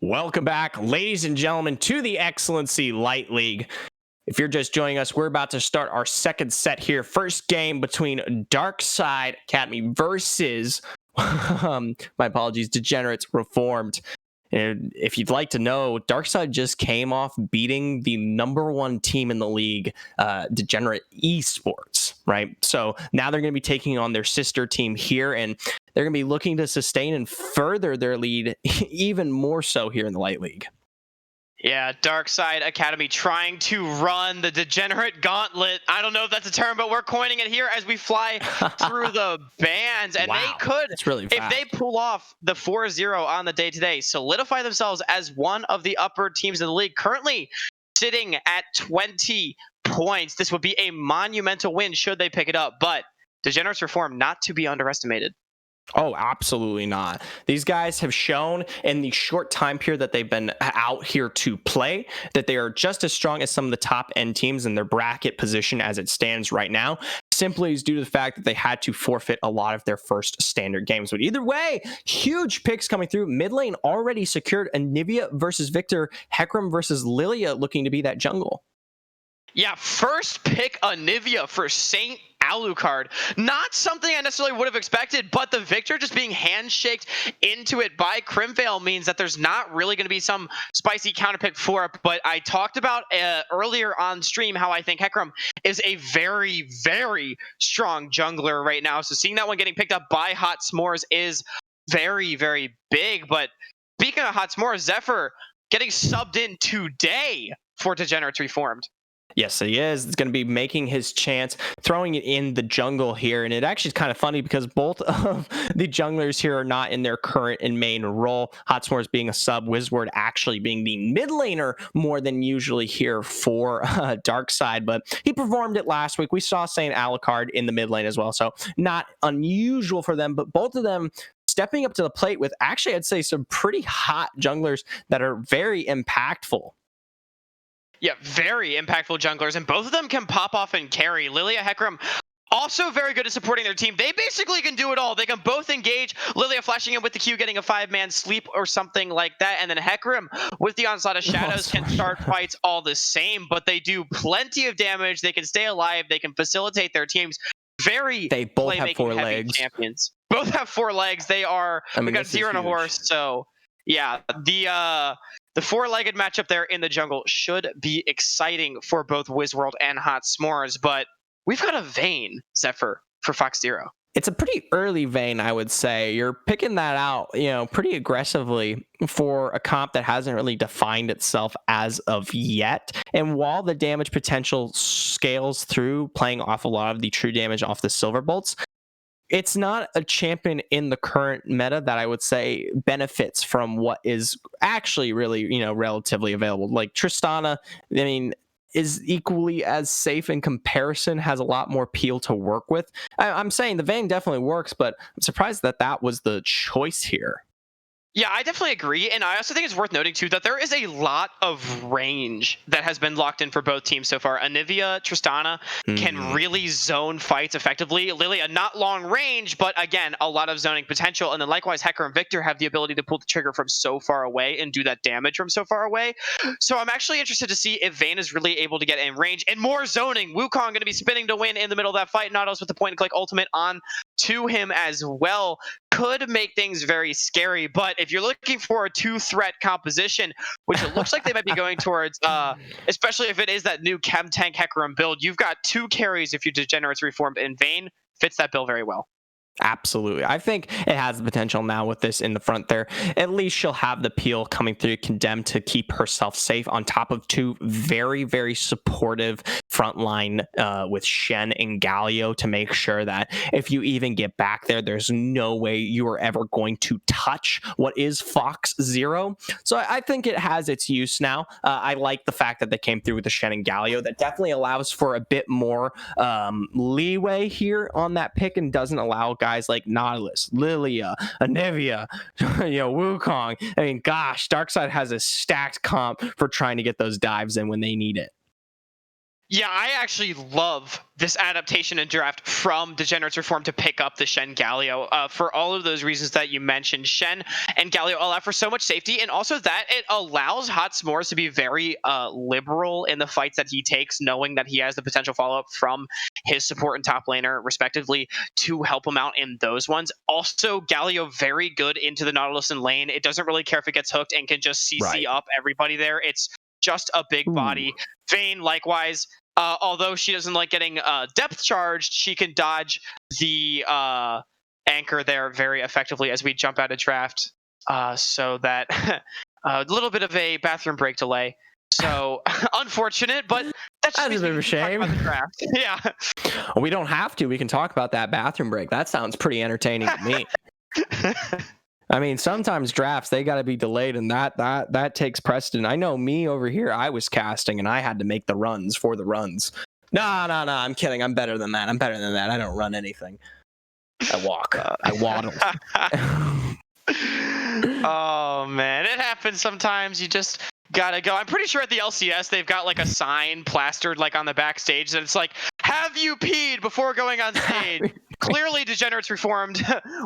Welcome back, ladies and gentlemen, to the Excellency Light League. If you're just joining us, we're about to start our second set here. First game between Darkside Academy versus, my apologies, Degenerates Reformed. And if you'd like to know, Darkside just came off beating the #1 team in the league, Degenerate Esports, right? So now they're going to be taking on their sister team here, and they're going to be looking to sustain and further their lead even more so here in the Light League. Yeah, Darkside Academy trying to run the Degenerate Gauntlet. I don't know if that's a term, but we're coining it here as we fly through the bands. And Wow, they could, it's really if fast. they pull off the 4-0 on the day today, solidify themselves as one of the upper teams in the league, currently sitting at 20 points. This would be a monumental win should they pick it up. But Degenerates Reform not to be underestimated. Oh, absolutely not. These guys have shown in the short time period that they've been out here to play that they are just as strong as some of the top end teams in their bracket position as it stands right now. Simply is due to the fact that they had to forfeit a lot of their first standard games. But either way, huge picks coming through. Mid lane already secured. Anivia versus Victor, Hecarim versus Lilia looking to be that jungle. Yeah, first pick Anivia for St. Alucard. Not something I necessarily would have expected, but the Victor just being handshaked into it by Crimvale means that there's not really going to be some spicy counterpick for it. But I talked about earlier on stream how I think Hecarim is a very, very strong jungler right now. So seeing that one getting picked up by Hot S'mores is very, very big. But speaking of Hot S'mores, Zephyr getting subbed in today for Degenerates Reformed. Yes, he is. It's going to be making his chance, throwing it in the jungle here. And it actually is kind of funny because both of the junglers here are not in their current and main role. Hot S'mores being a sub, Wizward actually being the mid laner more than usually here for Darkside. But he performed it last week. We saw St. Alucard in the mid lane as well. So not unusual for them, but both of them stepping up to the plate with actually, I'd say, some pretty hot junglers that are very impactful. Yeah, very impactful junglers, and both of them can pop off and carry. Lilia, Hecarim, also very good at supporting their team. They basically can do it all. They can both engage. Lilia flashing in with the Q, getting a 5-man sleep or something like that, and then Hecarim with the Onslaught of Shadows can start fights all the same, but they do plenty of damage. They can stay alive. They can facilitate their teams. They both have 4 legs. Champions. Both have 4 legs. They are. We got Deer and a horse, so yeah, the 4-legged matchup there in the jungle should be exciting for both Wizworld and Hot S'mores, but we've got a Vayne, Zephyr, for Fox Zero. It's a pretty early Vayne, I would say. You're picking that out, pretty aggressively for a comp that hasn't really defined itself as of yet. And while the damage potential scales through playing off a lot of the true damage off the Silver Bolts, it's not a champion in the current meta that I would say benefits from what is actually really, relatively available. Like Tristana, I mean, is equally as safe in comparison, has a lot more peel to work with. I'm saying the Vayne definitely works, but I'm surprised that was the choice here. Yeah, I definitely agree. And I also think it's worth noting, too, that there is a lot of range that has been locked in for both teams so far. Anivia, Tristana can really zone fights effectively. Lilia, not long range, but again, a lot of zoning potential. And then likewise, Hecarim and Victor have the ability to pull the trigger from so far away and do that damage from so far away. So I'm actually interested to see if Vayne is really able to get in range and more zoning. Wukong going to be spinning to win in the middle of that fight. Nautilus with the point-and-click ultimate on to him as well. Could make things very scary, but if you're looking for a 2-threat composition, which it looks like they might be going towards, especially if it is that new Chem Tank Hecarim build, you've got 2 carries if you Degenerates Reformed, and Vayne fits that bill very well. Absolutely. I think it has the potential now with this in the front there. At least she'll have the peel coming through Condemned to keep herself safe on top of 2 very, very supportive frontline with Shen and Galio to make sure that if you even get back there, there's no way you are ever going to touch what is Fox Zero. So I think it has its use now. I like the fact that they came through with the Shen and Galio. That definitely allows for a bit more leeway here on that pick and doesn't allow guys like Nautilus, Lilia, Anivia, Wukong. I mean, gosh, Darkside has a stacked comp for trying to get those dives in when they need it. Yeah, I actually love this adaptation and draft from Degenerates Reform to pick up the Shen Galio for all of those reasons that you mentioned. Shen and Galio allow for so much safety, and also that it allows Hot S'mores to be very liberal in the fights that he takes, knowing that he has the potential follow-up from his support and top laner, respectively, to help him out in those ones. Also, Galio very good into the Nautilus in lane. It doesn't really care if it gets hooked and can just CC Right. up everybody there. It's just a big Ooh. body. Vayne, likewise, although she doesn't like getting depth charged, she can dodge the anchor there very effectively as we jump out of draft. So that a little bit of a bathroom break delay. So unfortunate, but that just That's a means bit we of a can talk shame. about the draft. Yeah. We don't have to. We can talk about that bathroom break. That sounds pretty entertaining to me. I mean, sometimes drafts they got to be delayed, and that takes precedent. I know me over here. I was casting, and I had to make the runs for the runs. No. I'm kidding. I'm better than that. I don't run anything. I walk. I waddle. Oh man, it happens sometimes. You just gotta go. I'm pretty sure at the LCS they've got like a sign plastered like on the backstage that it's like, "Have you peed before going on stage?" Clearly, Degenerates Reformed.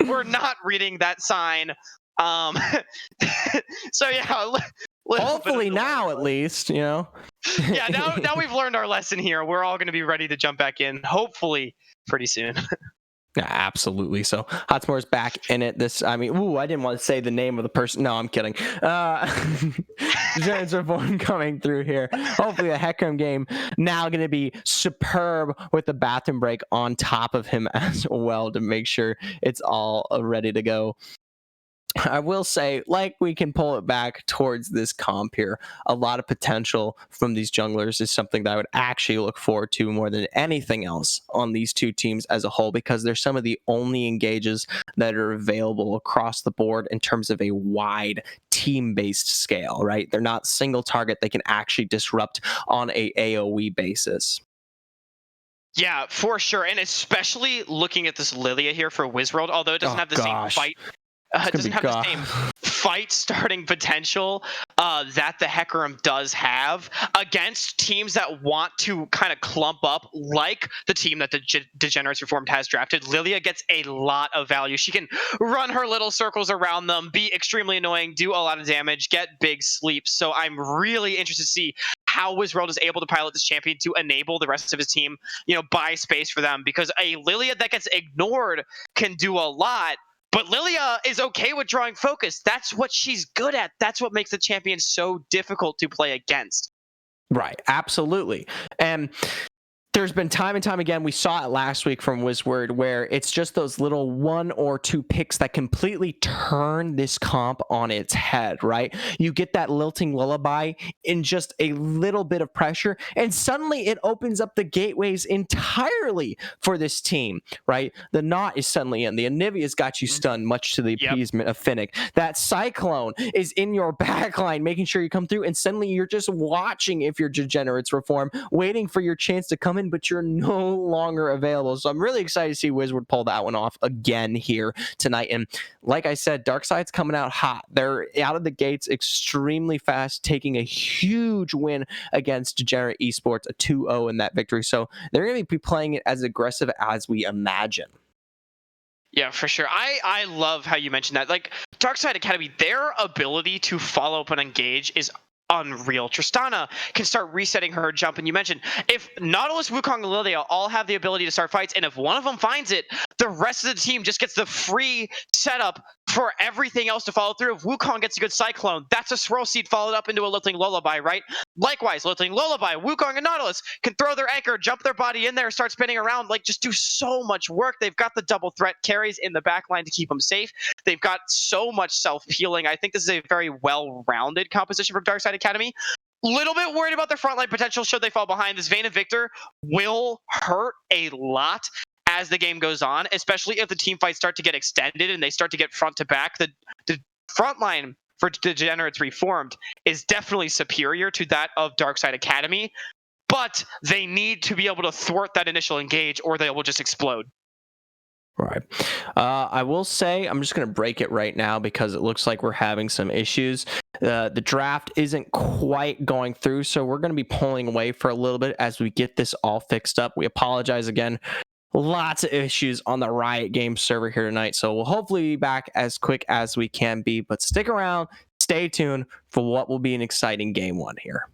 We're not reading that sign. Um, so yeah. Hopefully now, at least, you know. Yeah, now we've learned our lesson here. We're all going to be ready to jump back in, hopefully, pretty soon. Yeah, absolutely. So Hotmore's back in it. I didn't want to say the name of the person. No, I'm kidding. Degenerates Reform coming through here. Hopefully the Hecarim game now going to be superb with the bathroom break on top of him as well to make sure it's all ready to go. I will say, like, we can pull it back towards this comp here. A lot of potential from these junglers is something that I would actually look forward to more than anything else on these two teams as a whole, because they're some of the only engages that are available across the board in terms of a wide team-based scale, right? They're not single target. They can actually disrupt on a AoE basis. Yeah, for sure. And especially looking at this Lilia here for Wizworld, although it doesn't have the same fight. It doesn't have the same fight starting potential that the Hecarim does have against teams that want to kind of clump up, like the team that the Degenerates Reformed has drafted. Lilia gets a lot of value. She can run her little circles around them, be extremely annoying, do a lot of damage, get big sleeps. So I'm really interested to see how Wizworld is able to pilot this champion to enable the rest of his team, buy space for them, because a Lilia that gets ignored can do a lot. But Lilia is okay with drawing focus. That's what she's good at. That's what makes the champion so difficult to play against. Right, absolutely. And there's been time and time again, we saw it last week from Wizword, where it's just those little 1 or 2 picks that completely turn this comp on its head, right? You get that lilting lullaby in just a little bit of pressure, and suddenly it opens up the gateways entirely for this team, right? The knot is suddenly in. The Anivia's got you stunned, much to the appeasement of Finnick. That Cyclone is in your backline, making sure you come through, and suddenly you're just watching, if you're Degenerates Reform, waiting for your chance to come in, but you're no longer available. So I'm really excited to see Wizward pull that one off again here tonight. And like I said, Darkside's coming out hot. They're out of the gates extremely fast, taking a huge win against Degenerate Esports, a 2-0 in that victory. So they're going to be playing it as aggressive as we imagine. Yeah, for sure. I love how you mentioned that. Like, Darkside Academy, their ability to follow up and engage is unreal. Tristana can start resetting her jump, and you mentioned if Nautilus, Wukong, and Lilia all have the ability to start fights, and if one of them finds it, the rest of the team just gets the free setup for everything else to follow through. If Wukong gets a good Cyclone, that's a Swirl Seed followed up into a Lilting Lullaby, right? Likewise, Lilting Lullaby, Wukong and Nautilus can throw their anchor, jump their body in there, start spinning around, like just do so much work. They've got the double threat carries in the backline to keep them safe. They've got so much self-healing. I think this is a very well-rounded composition from Darkside Academy. Little bit worried about their frontline potential should they fall behind. This Vayne and Victor will hurt a lot as the game goes on, especially if the team fights start to get extended and they start to get front to back. The front line for Degenerates Reformed is definitely superior to that of Darkside Academy, but they need to be able to thwart that initial engage or they will just explode. Right. I will say, I'm just going to break it right now because it looks like we're having some issues. The draft isn't quite going through, so we're going to be pulling away for a little bit as we get this all fixed up. We apologize again. Lots of issues on the Riot Games server here tonight, so we'll hopefully be back as quick as we can be, but stick around, stay tuned for what will be an exciting game one here.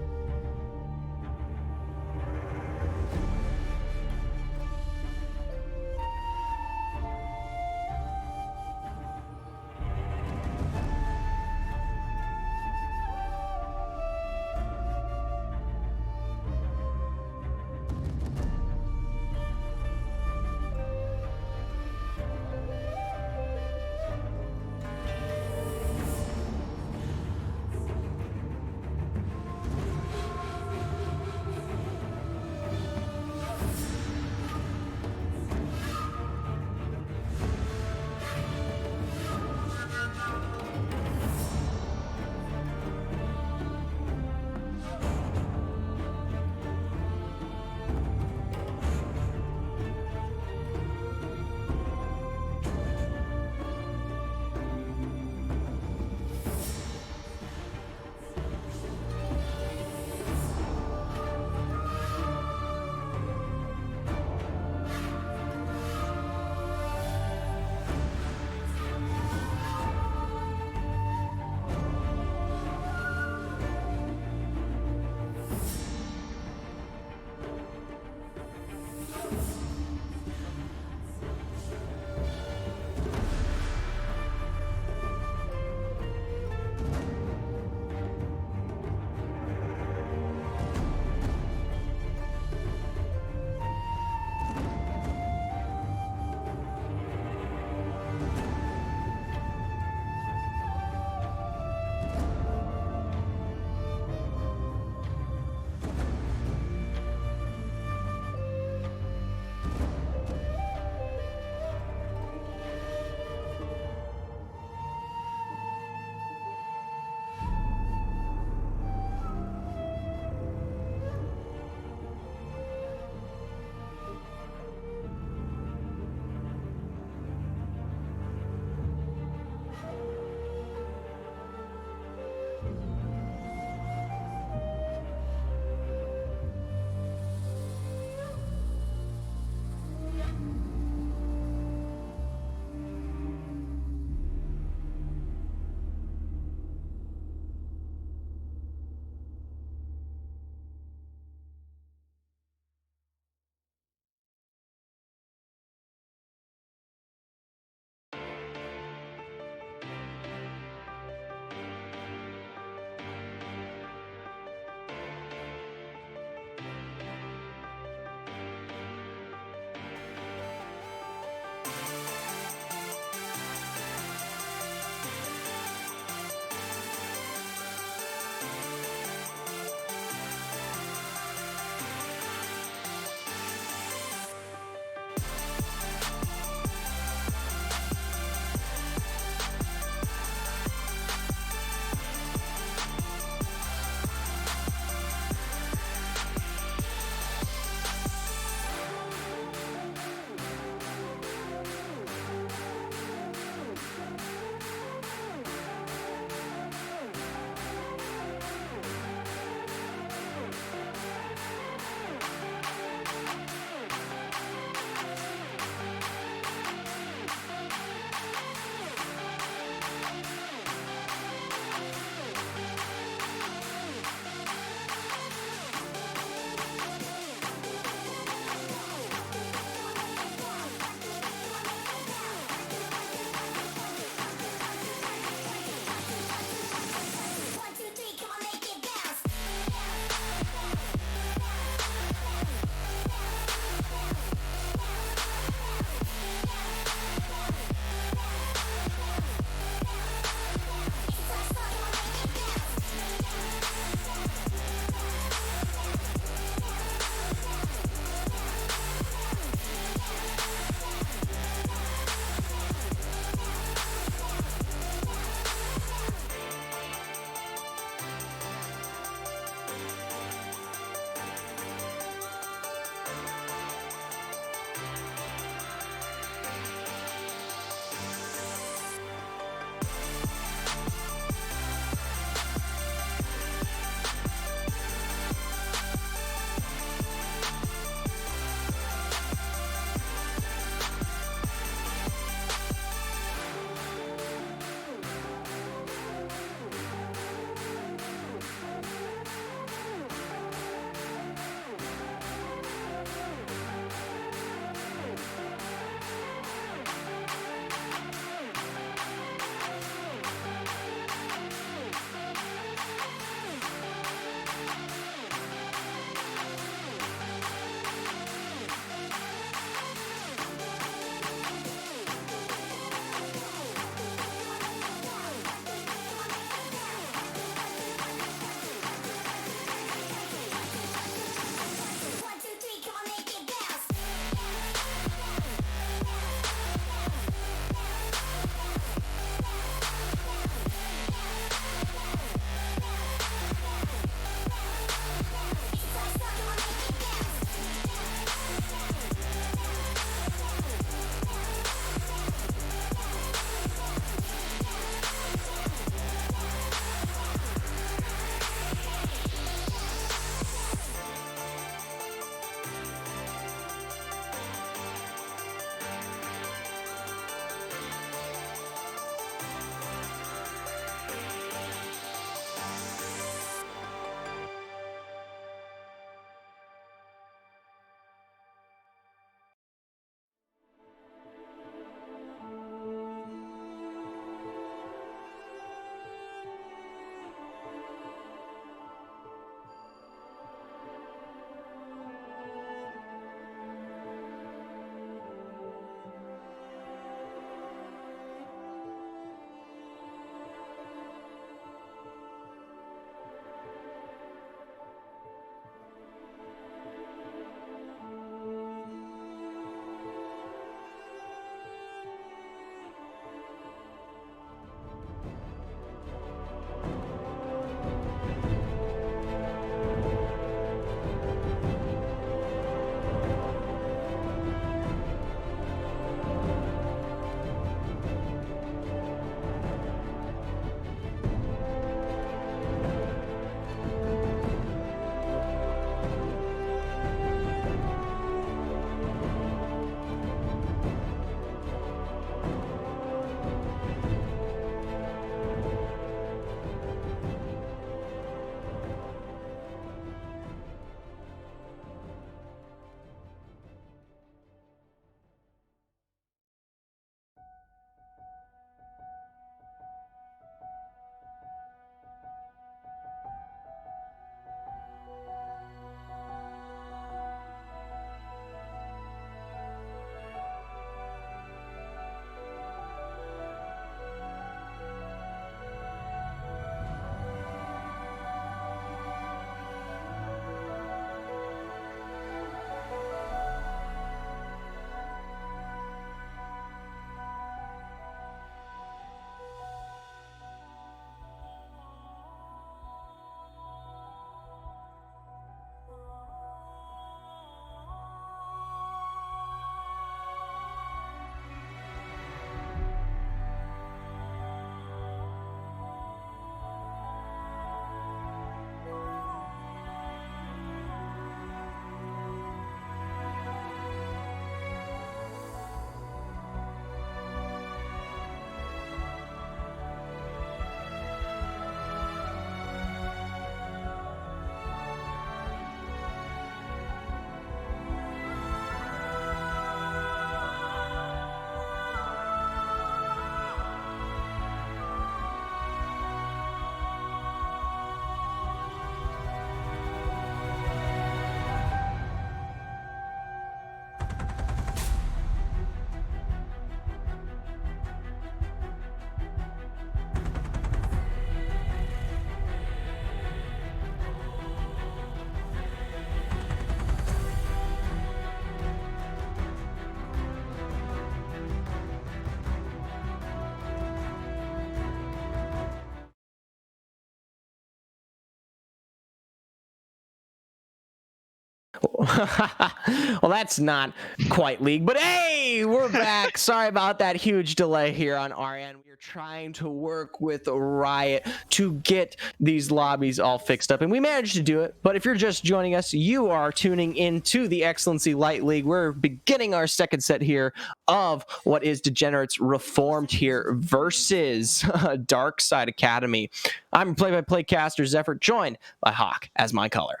Well, that's not quite League, but hey, we're back. Sorry about that huge delay here on our end. We're trying to work with Riot to get these lobbies all fixed up, and we managed to do it. But if you're just joining us, you are tuning into the Excellency Light League. We're beginning our second set here of what is Degenerates Reformed here versus Darkside Academy. I'm play-by-play caster Zephyr, joined by Hawk as my color.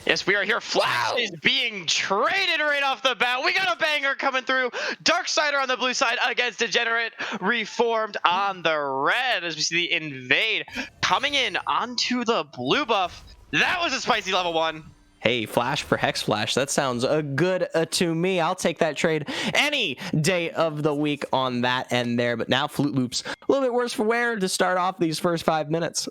Yes, we are here. Flash is being traded right off the bat. We got a banger coming through. Darksider on the blue side against Degenerate, Reformed on the red as we see the invade coming in onto the blue buff. That was a spicy level 1. Hey, Flash for Hex Flash. That sounds good to me. I'll take that trade any day of the week on that end there. But now Flute Loops, a little bit worse for wear to start off these first 5 minutes.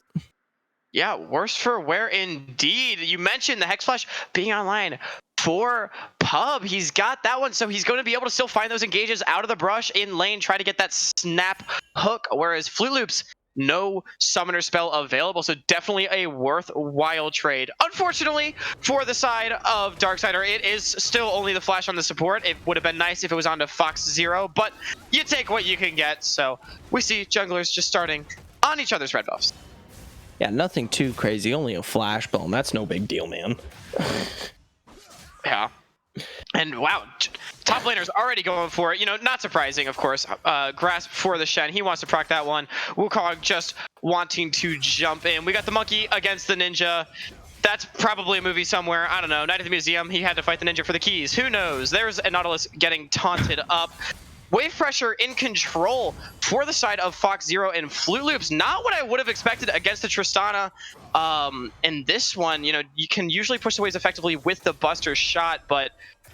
Yeah, worse for wear indeed. You mentioned the Hex Flash being online for Pub. He's got that one, so he's going to be able to still find those engages out of the brush in lane, try to get that snap hook, whereas Flute Loops, no summoner spell available, so definitely a worthwhile trade. Unfortunately, for the side of Darksider, it is still only the Flash on the support. It would have been nice if it was onto Fox Zero, but you take what you can get, so we see junglers just starting on each other's red buffs. Yeah, nothing too crazy. Only a flash bomb. That's no big deal, man. Yeah. And wow, top laner's already going for it. You know, not surprising, of course. Grasp for the Shen. He wants to proc that one. Wukong just wanting to jump in. We got the monkey against the ninja. That's probably a movie somewhere. I don't know. Night at the Museum. He had to fight the ninja for the keys. Who knows? There's a Nautilus getting taunted up. Wave pressure in control for the side of Fox Zero and Flute Loops. Not what I would have expected against the Tristana. In this one, you know, you can usually push the waves effectively with the Buster shot, but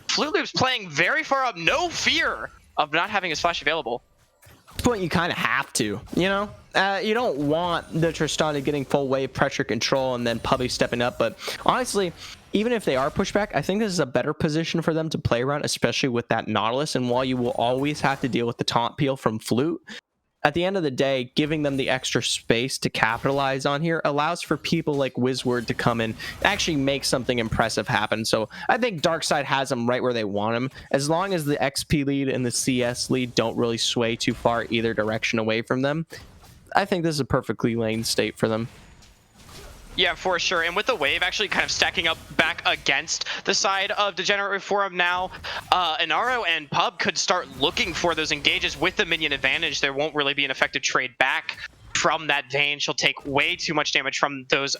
Flute Loops playing very far up, no fear of not having his flash available. At this point, you kind of have to, you know? You don't want the Tristana getting full wave pressure control and then Pubby stepping up, but honestly, even if they are pushed back, I think this is a better position for them to play around, especially with that Nautilus. And while you will always have to deal with the taunt peel from Flute, at the end of the day, giving them the extra space to capitalize on here allows for people like Wizward to come in and actually make something impressive happen. So I think Darkside has them right where they want them. As long as the XP lead and the CS lead don't really sway too far either direction away from them, I think this is a perfectly lane state for them. Yeah, for sure. And with the wave actually kind of stacking up back against the side of Degenerate Reform now, Inaro and Pub could start looking for those engages with the minion advantage. There won't really be an effective trade back from that Vayne. She'll take way too much damage from those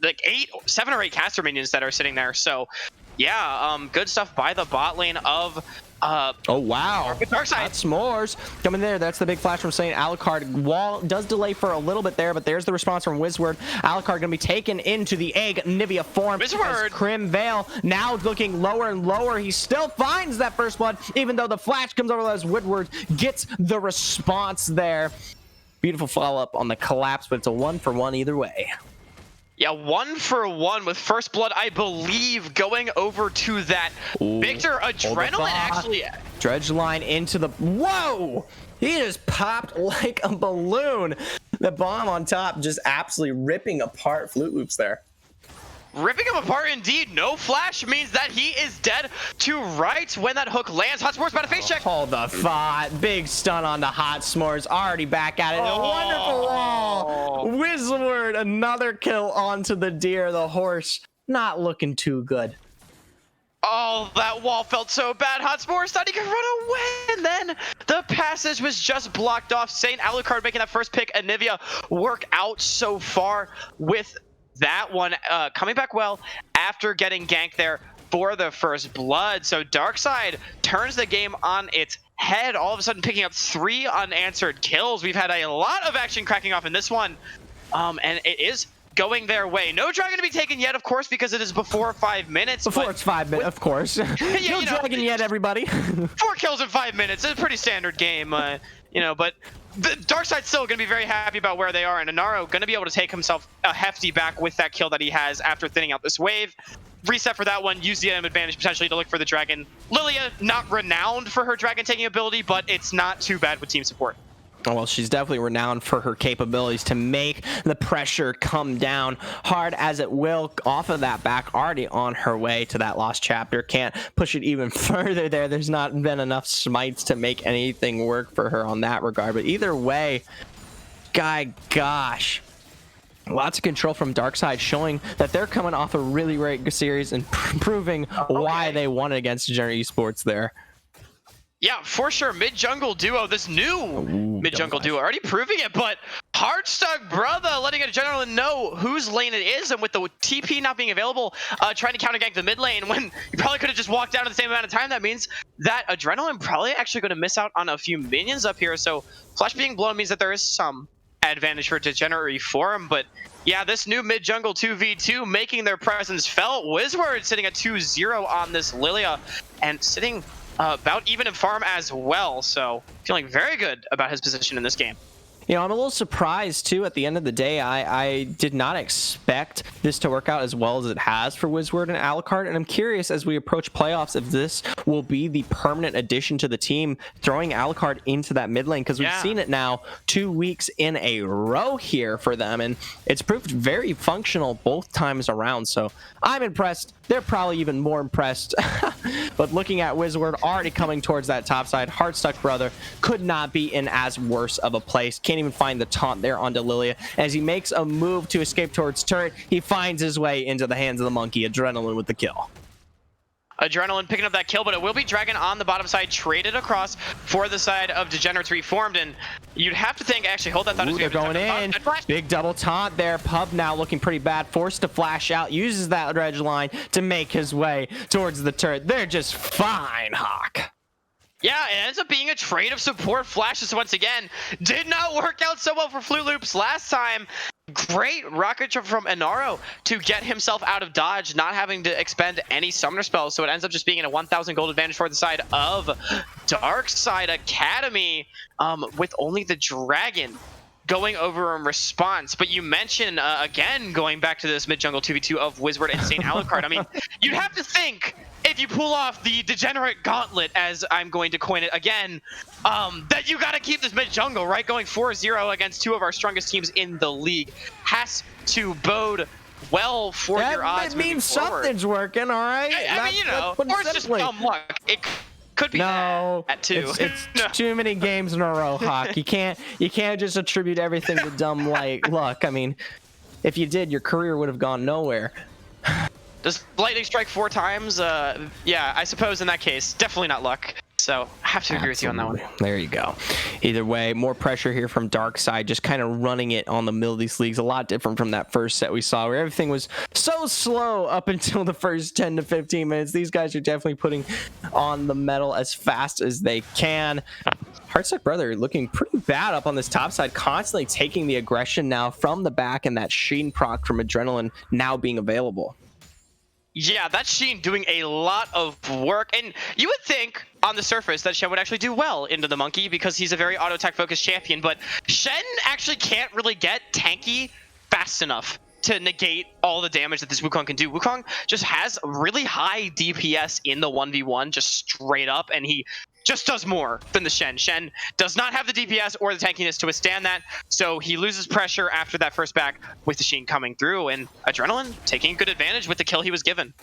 like 7 or 8 caster minions that are sitting there. So yeah, good stuff by the bot lane of oh wow, Darkside. That's s'mores coming there. That's the big flash from Saint. Alucard wall does delay for a little bit there, but there's the response from Wizward. Alucard gonna be taken into the egg Nivea form. Wizward Crim Veil now looking lower and lower. He still finds that first blood, even though the flash comes over as Woodward gets the response there. Beautiful follow-up on the collapse, but it's a 1-for-1 either way. Yeah, 1-for-1 with first blood, I believe, going over to that Victor Adrenaline actually. Dredge line into the, whoa! He just popped like a balloon. The bomb on top just absolutely ripping apart Flute Loops there. Ripping him apart indeed. No flash means that he is dead to right when that hook lands. Hot S'mores about a face check. Hold the thought. Big stun on the Hot S'mores. Already back at it. A wonderful wall. Wizward, another kill onto the deer. The horse not looking too good. Oh, that wall felt so bad. Hot S'mores thought he could run away, and then the passage was just blocked off. Saint Alucard making that first pick. Anivia work out so far with that one coming back well after getting ganked there for the first blood. So Darkside turns the game on its head, all of a sudden picking up 3 unanswered kills. We've had a lot of action cracking off in this one, and it is going their way. No dragon to be taken yet, of course, because it is before 5 minutes. Before it's 5 minutes, of course. Yeah, no dragon yet, everybody. 4 kills in 5 minutes. It's a pretty standard game, you know, but the Darkside's still going to be very happy about where they are, and Inaro going to be able to take himself a hefty back with that kill that he has after thinning out this wave. Reset for that one, use the advantage potentially to look for the dragon. Lilia, not renowned for her dragon taking ability, but it's not too bad with team support. Oh, well, she's definitely renowned for her capabilities to make the pressure come down hard as it will off of that back, already on her way to that lost chapter. Can't push it even further there. There's not been enough smites to make anything work for her on that regard. But either way, gosh. Lots of control from Darkside, showing that they're coming off a really great series and proving why they won against Degenerates Esports there. Yeah, for sure. Mid-jungle duo, this new mid-jungle duo, already proving it, but Heartstuck Brother letting Adrenaline know whose lane it is, and with the TP not being available, trying to counter-gank the mid lane when you probably could have just walked down at the same amount of time. That means that Adrenaline probably actually going to miss out on a few minions up here, so Flash being blown means that there is some advantage for Degenerate Reform, but yeah, this new mid-jungle 2v2 making their presence felt. Wizward sitting at 2-0 on this Lilia, and sitting about even in farm as well, so feeling very good about his position in this game. You know, I'm a little surprised too. At the end of the day, I did not expect this to work out as well as it has for Wizward and Alucard, and I'm curious as we approach playoffs if this will be the permanent addition to the team, throwing Alucard into that mid lane, because we've seen it now 2 weeks in a row here for them, and it's proved very functional both times around. So I'm impressed. They're probably even more impressed. But looking at Wizward already coming towards that top side, Heartstuck Brother could not be in as worse of a place. Can't even find the taunt there onto Lilia. As he makes a move to escape towards turret, he finds his way into the hands of the monkey. Adrenaline with the kill. Adrenaline picking up that kill, but it will be Dragon on the bottom side, traded across for the side of Degenerates Reformed, and you'd have to think, actually, hold that thought. They're going in. Big double taunt there. Pub now looking pretty bad, forced to flash out, uses that dredge line to make his way towards the turret. They're just fine, Hawk. Yeah, it ends up being a trade of support flashes once again. Did not work out so well for Flute Loops last time. Great rocket jump from Inaro to get himself out of dodge, not having to expend any summoner spells. So it ends up just being a 1,000 gold advantage for the side of Darkside Academy, with only the Dragon going over in response. But you mentioned, again, going back to this mid-jungle 2v2 of Wizward and St. Alucard. I mean, you'd have to think, if you pull off the Degenerate Gauntlet, as I'm going to coin it again, that you got to keep this mid-jungle, right? Going 4-0 against two of our strongest teams in the league has to bode well for your odds. It means something's working, all right? I mean, you know, or it's just dumb luck. It could be that too. It's too many games in a row, Hawk. You can't just attribute everything to dumb luck. I mean, if you did, your career would have gone nowhere. Does lightning strike 4 times? Yeah, I suppose in that case, definitely not luck. So I have to agree with you on that one. There you go. Either way, more pressure here from Darkside, just kind of running it on the middle of these leagues. A lot different from that first set we saw, where everything was so slow up until the first 10 to 15 minutes. These guys are definitely putting on the metal as fast as they can. Heartstuck Brother looking pretty bad up on this top side, constantly taking the aggression now from the back, and that Sheen proc from Adrenaline now being available. Yeah, that's Sheen doing a lot of work, and you would think on the surface that Shen would actually do well into the monkey because he's a very auto attack focused champion, but Shen actually can't really get tanky fast enough to negate all the damage that this Wukong can do. Wukong just has really high DPS in the 1v1, just straight up, and he just does more than the Shen. Shen does not have the DPS or the tankiness to withstand that, so he loses pressure after that first back with the Sheen coming through, and Adrenaline taking good advantage with the kill he was given.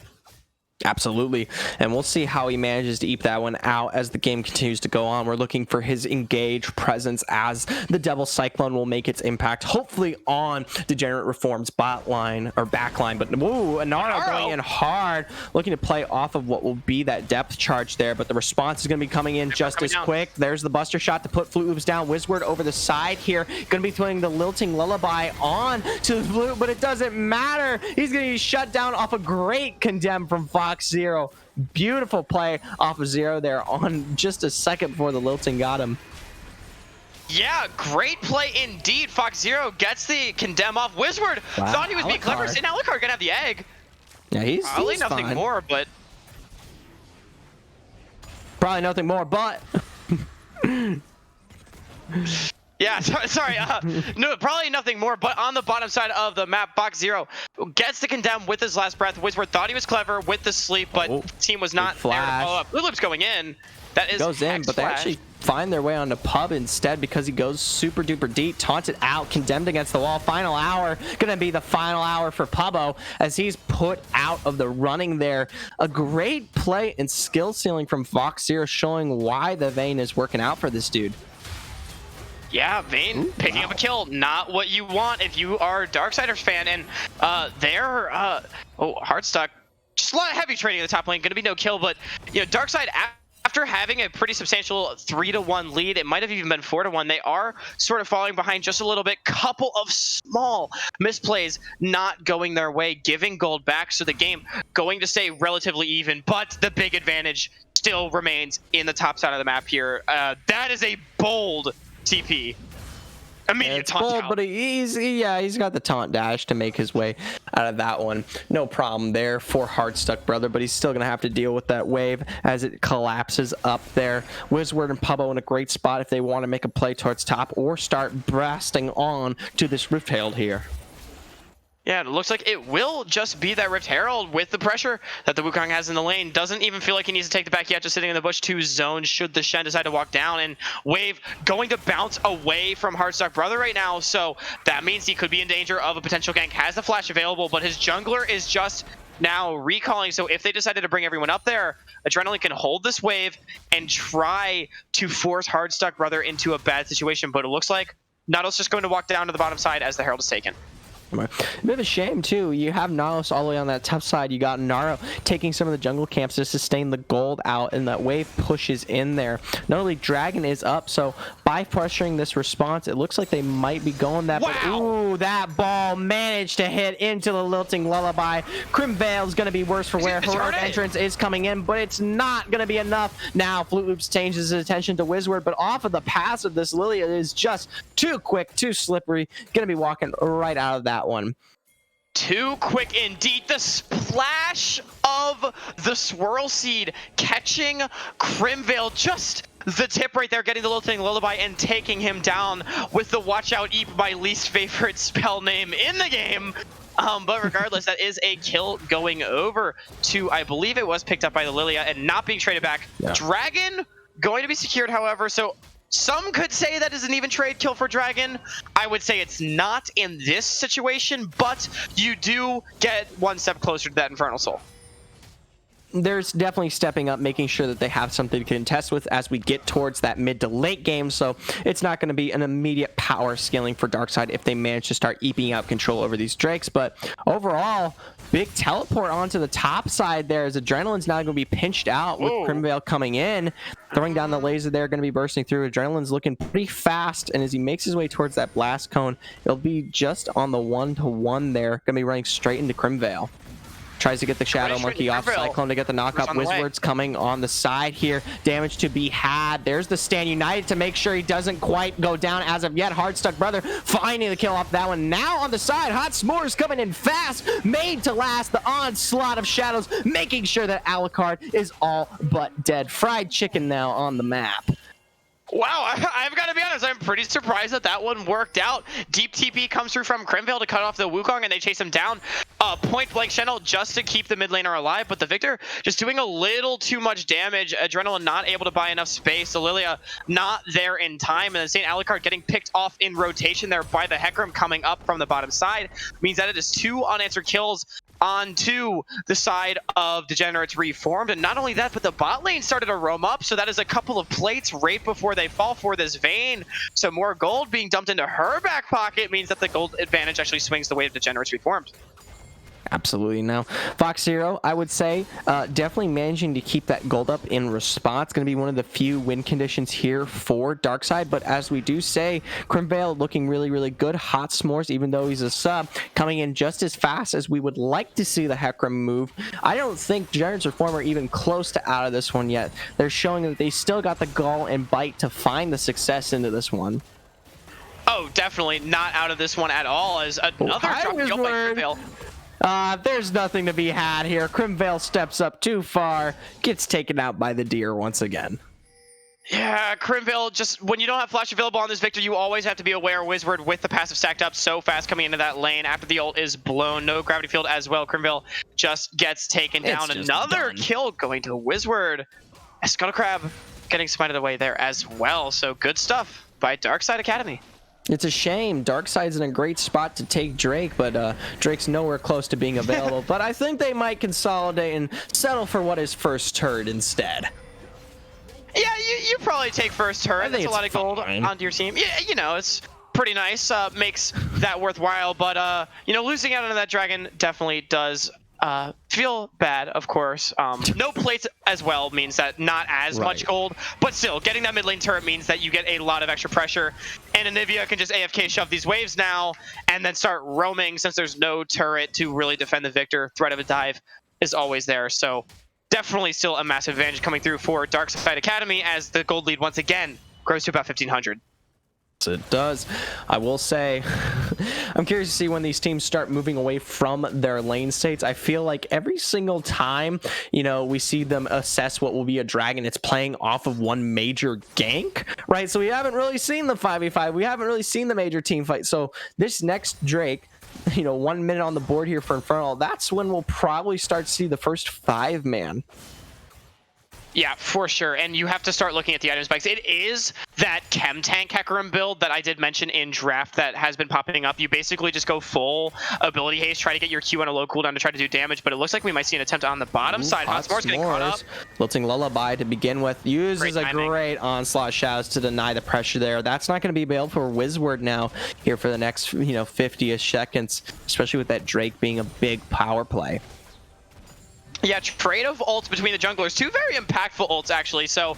Absolutely, and we'll see how he manages to eke that one out as the game continues to go on. We're looking for his engaged presence as the Devil Cyclone will make its impact, hopefully on Degenerate Reform's bot line or back line. But woo, Inaro going in hard, looking to play off of what will be that depth charge there, but the response is going to be coming in just as quick. There's the Buster Shot to put Flute Loops down. Wizward over the side here, going to be throwing the Lilting Lullaby on to Flute, but it doesn't matter. He's going to be shut down off a great condemn from Fox Zero. Beautiful play off of Zero there on just a second before the Lilting got him. Yeah, great play indeed. Fox Zero gets the condemn off. Wizward thought he was being clever. St. Alucard gonna have the egg. Yeah, he's nothing fine. more, but probably nothing more, but Yeah, sorry. No, probably nothing more. But on the bottom side of the map, Box Zero gets to condemn with his last breath. Wizward thought he was clever with the sleep, but team was not there to follow up. Blue Loop's going in. That is goes in, but they actually find their way onto Pub instead because he goes super duper deep, taunted out, condemned against the wall. Final hour gonna be the final hour for Pubbo as he's put out of the running there. A great play and skill ceiling from Fox Zero, showing why the Vayne is working out for this dude. Yeah, Vayne picking up a kill, not what you want if you are a Darksiders fan. And they're Hardstuck, just a lot of heavy trading in the top lane, gonna be no kill, but you know, Darkside after having a pretty substantial 3-1 lead, it might have even been 4-1, they are sort of falling behind just a little bit. Couple of small misplays not going their way, giving gold back, so the game going to stay relatively even, but the big advantage still remains in the top side of the map here. That is a bold TP. Immediate taunt bold, down. but he's got the taunt dash to make his way out of that one. No problem there for Hardstuck brother, but he's still gonna have to deal with that wave as it collapses up there. Wizward and Pubbo in a great spot if they want to make a play towards top or start blasting on to this Rift Herald here. Yeah, it looks like it will just be that Rift Herald with the pressure that the Wukong has in the lane. Doesn't even feel like he needs to take the back yet, just sitting in the bush to zone should the Shen decide to walk down. And Wave going to bounce away from Hardstuck Brother right now, so that means he could be in danger of a potential gank. Has the flash available, but his jungler is just now recalling, so if they decided to bring everyone up there, Adrenaline can hold this wave and try to force Hardstuck Brother into a bad situation, but it looks like Nautilus just going to walk down to the bottom side as the Herald is taken. A bit of a shame too. You have Nautilus all the way on that top side. You got Naro taking some of the jungle camps to sustain the gold out, and that wave pushes in there. Not only Dragon is up, so by pressuring this response, it looks like they might be going that. Wow. But ooh, that ball managed to hit into the Lilting Lullaby. Crimvale's going to be worse for wear. Heroic entrance is coming in, but it's not going to be enough. Now Flute Loops changes his attention to Wizward, but off of the passive, this Lilia is just too quick, too slippery. Going to be walking right out of that one. Too quick indeed. The splash of the Swirl Seed catching Crimvale, just the tip right there, getting the little thing Lullaby and taking him down with the Watch Out Eep, my least favorite spell name in the game. But regardless, that is a kill going over to, I believe it was picked up by the Lilia and not being traded back. Yeah. Dragon going to be secured, however, so some could say that is an even trade kill for Dragon. I would say it's not in this situation, but you do get one step closer to that Infernal Soul. There's definitely stepping up, making sure that they have something to contest with as we get towards that mid to late game, so it's not going to be an immediate power scaling for Darkside if they manage to start eeping out control over these Drakes, but overall, big teleport onto the top side there as Adrenaline's now going to be pinched out with Crimvale coming in, throwing down the laser there, going to be bursting through. Adrenaline's looking pretty fast, and as he makes his way towards that blast cone, it'll be just on the 1-to-1 there, going to be running straight into Crimvale. Tries to get the Shadow Monkey off Cyclone to get the knockup. Wizward's coming on the side here. Damage to be had. There's the Stand United to make sure he doesn't quite go down as of yet. Hardstuck Brother finding the kill off that one. Now on the side, Hot S'mores coming in fast. Made to last. The onslaught of shadows, making sure that Alucard is all but dead. Fried chicken now on the map. Wow, I've got to be honest, I'm pretty surprised that that one worked out. Deep TP comes through from Crimvale to cut off the Wukong, and they chase him down. Point blank Shenel just to keep the mid laner alive, but the Victor just doing a little too much damage. Adrenaline not able to buy enough space. The Lilia not there in time, and the St. Alucard getting picked off in rotation there by the Hecarim coming up from the bottom side. Means that it is 2 unanswered kills onto the side of Degenerates reformed, and not only that, but the bot lane started to roam up, so that is a couple of plates right before they fall for this Vayne. So more gold being dumped into her back pocket means that the gold advantage actually swings the way of Degenerates reformed. Absolutely. Now, Fox Zero, I would say, definitely managing to keep that gold up in response. Going to be one of the few win conditions here for Darkside, but as we do say, Crimvale looking really, really good. Hot S'mores, even though he's a sub, coming in just as fast as we would like to see the Hecarim move. I don't think Degenerates Reform are even close to out of this one yet. They're showing that they still got the gall and bite to find the success into this one. Oh, definitely not out of this one at all, as another drop kill by Crimvale. There's nothing to be had here. Crimvale steps up too far, gets taken out by the deer once again. Yeah, Crimville, just when you don't have flash available on this Victor, you always have to be aware Wizard with the passive stacked up so fast coming into that lane after the ult is blown. No gravity field as well. Crimville just gets taken down. Another kill going to Wizard. Scuttle Crab getting smited away there as well. So good stuff by Darkside Academy. It's a shame. Darkside's in a great spot to take Drake, but Drake's nowhere close to being available. But I think they might consolidate and settle for what is first turret instead. Yeah, you probably take first turret. That's a lot of gold onto your team. Yeah, you know, it's pretty nice. Makes that worthwhile. But, you know, losing out on that dragon definitely does feel bad, of course. No plates as well means that not as much gold. But still, getting that mid lane turret means that you get a lot of extra pressure. And Anivia can just AFK shove these waves now and then start roaming since there's no turret to really defend the Victor. Threat of a dive is always there. So definitely still a massive advantage coming through for Darkside Academy as the gold lead once again grows to about 1,500. It does. I will say, I'm curious to see when these teams start moving away from their lane states. I feel like every single time, you know, we see them assess what will be a dragon, it's playing off of one major gank, right? So we haven't really seen the 5v5. We haven't really seen the major team fight. So this next Drake, you know, 1 minute on the board here for Infernal, that's when we'll probably start to see the first 5-man. Yeah, for sure. And you have to start looking at the item spikes. It is that Chem Tank Hecarim build that I did mention in draft that has been popping up. You basically just go full ability haste, try to get your Q on a low cooldown to try to do damage, but it looks like we might see an attempt on the bottom side. Hotspor's getting caught up. Lilting Lullaby to begin with uses a great onslaught shouts to deny the pressure there. That's not going to be available for Wizard now here for the next, you know, 50-ish seconds, especially with that Drake being a big power play. Yeah, trade of ults between the junglers. Two very impactful ults, actually. So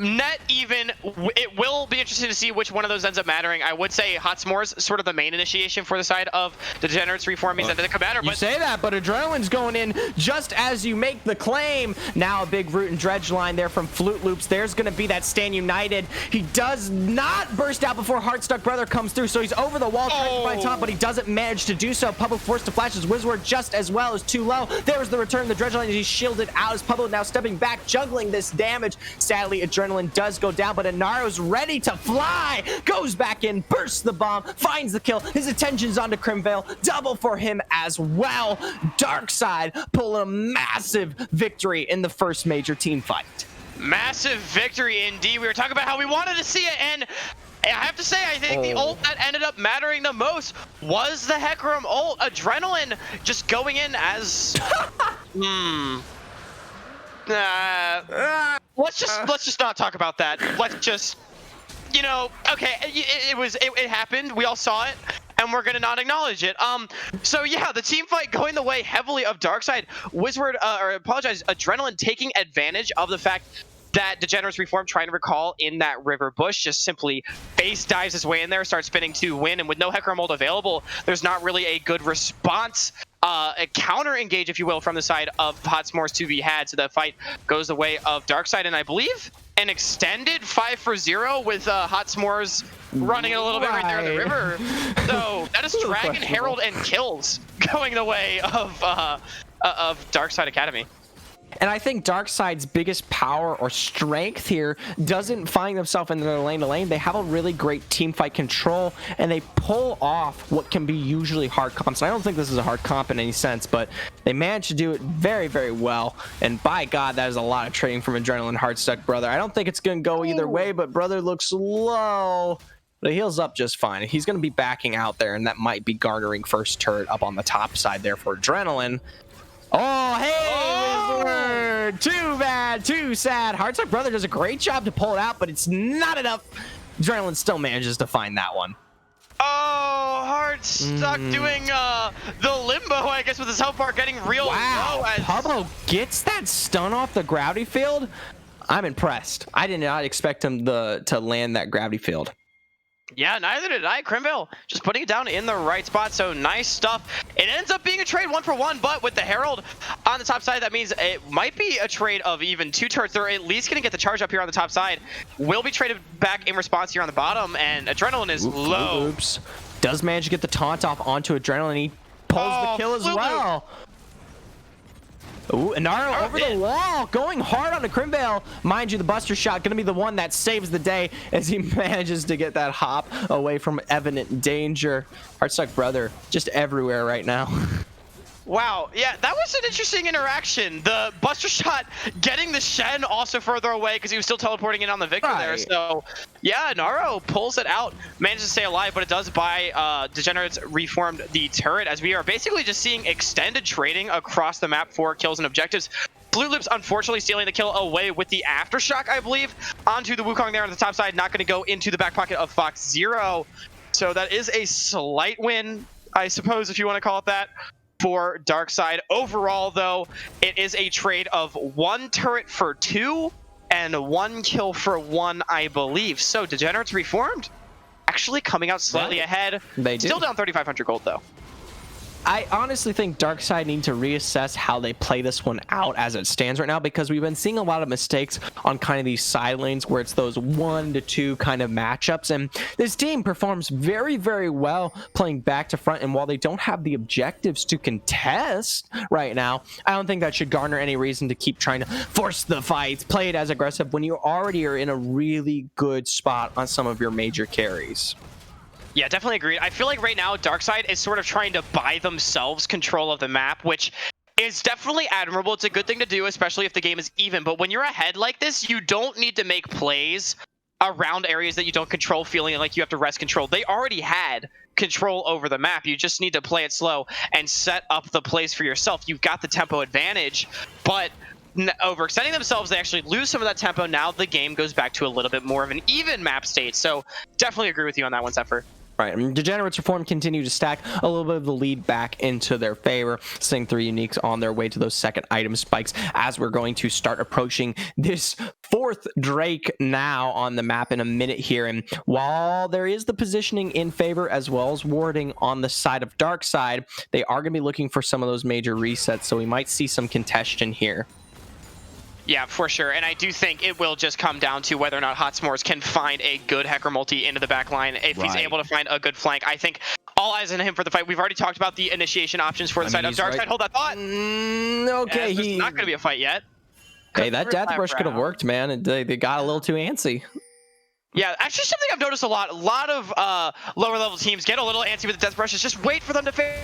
net even, it will be interesting to see which one of those ends up mattering. I would say Hot S'mores sort of the main initiation for the side of the Degenerates reforming into the commander. You say that, but Adrenaline's going in just as you make the claim. Now a big root and dredge line there from Flute Loops. There's going to be that Stand United. He does not burst out before Heartstuck Brother comes through, so he's over the wall trying to find top, but he doesn't manage to do so. Pubbo forced to flash his Wizard just as well as too low. There's the return of the dredge line. He's shielded out as Pubbo now stepping back, juggling this damage. Sadly, Adrenaline does go down, but Inaro's ready to fly, goes back in, bursts the bomb, finds the kill. His attention's onto Crimvale, double for him as well. Darkside pulling a massive victory in the first major team fight. Massive victory indeed. We were talking about how we wanted to see it, and I have to say, I think the ult that ended up mattering the most was the Hecarim ult. Adrenaline just going in as let's just not talk about that. Let's just, you know, okay, it happened. We all saw it, and we're gonna not acknowledge it. So yeah, the team fight going the way heavily of Darkside. Adrenaline taking advantage of the fact that Degenerates Reform trying to recall in that river bush, just simply base dives his way in there, starts spinning to win, and with no Hecarim ult available, there's not really a good response, a counter engage, if you will, from the side of Hot S'mores to be had. So the fight goes the way of Darkside, and I believe an extended 5-for-0 with Hot S'mores running a little bit right there in the river. So that is Dragon Herald and kills going the way of Darkside Academy. And I think Darkside's biggest power or strength here doesn't find themselves in their lane to lane. They have a really great team fight control, and they pull off what can be usually hard comps. And I don't think this is a hard comp in any sense, but they managed to do it very, very well. And by God, that is a lot of trading from Adrenaline Heartstuck Brother. I don't think it's going to go either way, but Brother looks low. But he heals up just fine. He's going to be backing out there, and that might be garnering first turret up on the top side there for Adrenaline. Oh, hey, Wizard! Too bad, too sad. Heartstuck Brother does a great job to pull it out, but it's not enough. Adrenaline still manages to find that one. Oh, Heartstuck doing the limbo, I guess, with his health bar getting real low. Pablo gets that stun off the gravity field. I'm impressed. I did not expect him to land that gravity field. Yeah, neither did I. Crimvale just putting it down in the right spot, so nice stuff. It ends up being a trade 1-for-1, but with the Herald on the top side, that means it might be a trade of even 2 turrets. They're at least going to get the charge up here on the top side. Will be traded back in response here on the bottom, and Adrenaline is low. Oops. Does manage to get the taunt off onto Adrenaline. He pulls the kill as well. Ooh, Inaro over the wall, going hard on the Crimvale. Mind you, the Buster Shot going to be the one that saves the day as he manages to get that hop away from evident danger. Heartstuck Brother just everywhere right now. Wow, yeah, that was an interesting interaction. The Buster Shot getting the Shen also further away because he was still teleporting in on the Victor there. So, yeah, Naro pulls it out, manages to stay alive, but it does buy Degenerates reformed the turret as we are basically just seeing extended trading across the map for kills and objectives. Blue Lips unfortunately stealing the kill away with the Aftershock, I believe, onto the Wukong there on the top side, not going to go into the back pocket of Fox Zero. So that is a slight win, I suppose, if you want to call it that, for Darkside. Overall, though, it is a trade of 1 turret for 2 and 1 kill for 1, I believe. So Degenerates reformed, actually coming out slightly ahead. They do. Still down 3,500 gold, though. I honestly think Darkside need to reassess how they play this one out as it stands right now, because we've been seeing a lot of mistakes on kind of these side lanes where it's those 1 to 2 kind of matchups, and this team performs very, very well playing back to front, and while they don't have the objectives to contest right now, I don't think that should garner any reason to keep trying to force the fights, play it as aggressive when you already are in a really good spot on some of your major carries. Yeah, definitely agreed. I feel like right now Darkside is sort of trying to buy themselves control of the map, which is definitely admirable. It's a good thing to do, especially if the game is even. But when you're ahead like this, you don't need to make plays around areas that you don't control, feeling like you have to wrest control. They already had control over the map. You just need to play it slow and set up the plays for yourself. You've got the tempo advantage, but overextending themselves, they actually lose some of that tempo. Now the game goes back to a little bit more of an even map state. So definitely agree with you on that one, Zephyr. Right, I mean, Degenerates Reform continue to stack a little bit of the lead back into their favor, seeing 3 uniques on their way to those second item spikes as we're going to start approaching this 4th Drake now on the map in a minute here. And while there is the positioning in favor as well as warding on the side of Darkside, they are going to be looking for some of those major resets, so we might see some contention here. Yeah, for sure. And I do think it will just come down to whether or not Hot S'mores can find a good Hecker multi into the back line. If he's able to find a good flank, I think all eyes on him for the fight. We've already talked about the initiation options for the side of Darkside. Hold that thought. Okay, he's not going to be a fight yet. Hey, that death brush could have worked, man. They got a little too antsy. Yeah, actually something I've noticed a lot of lower level teams get a little antsy with the death brushes. Just wait for them to finish.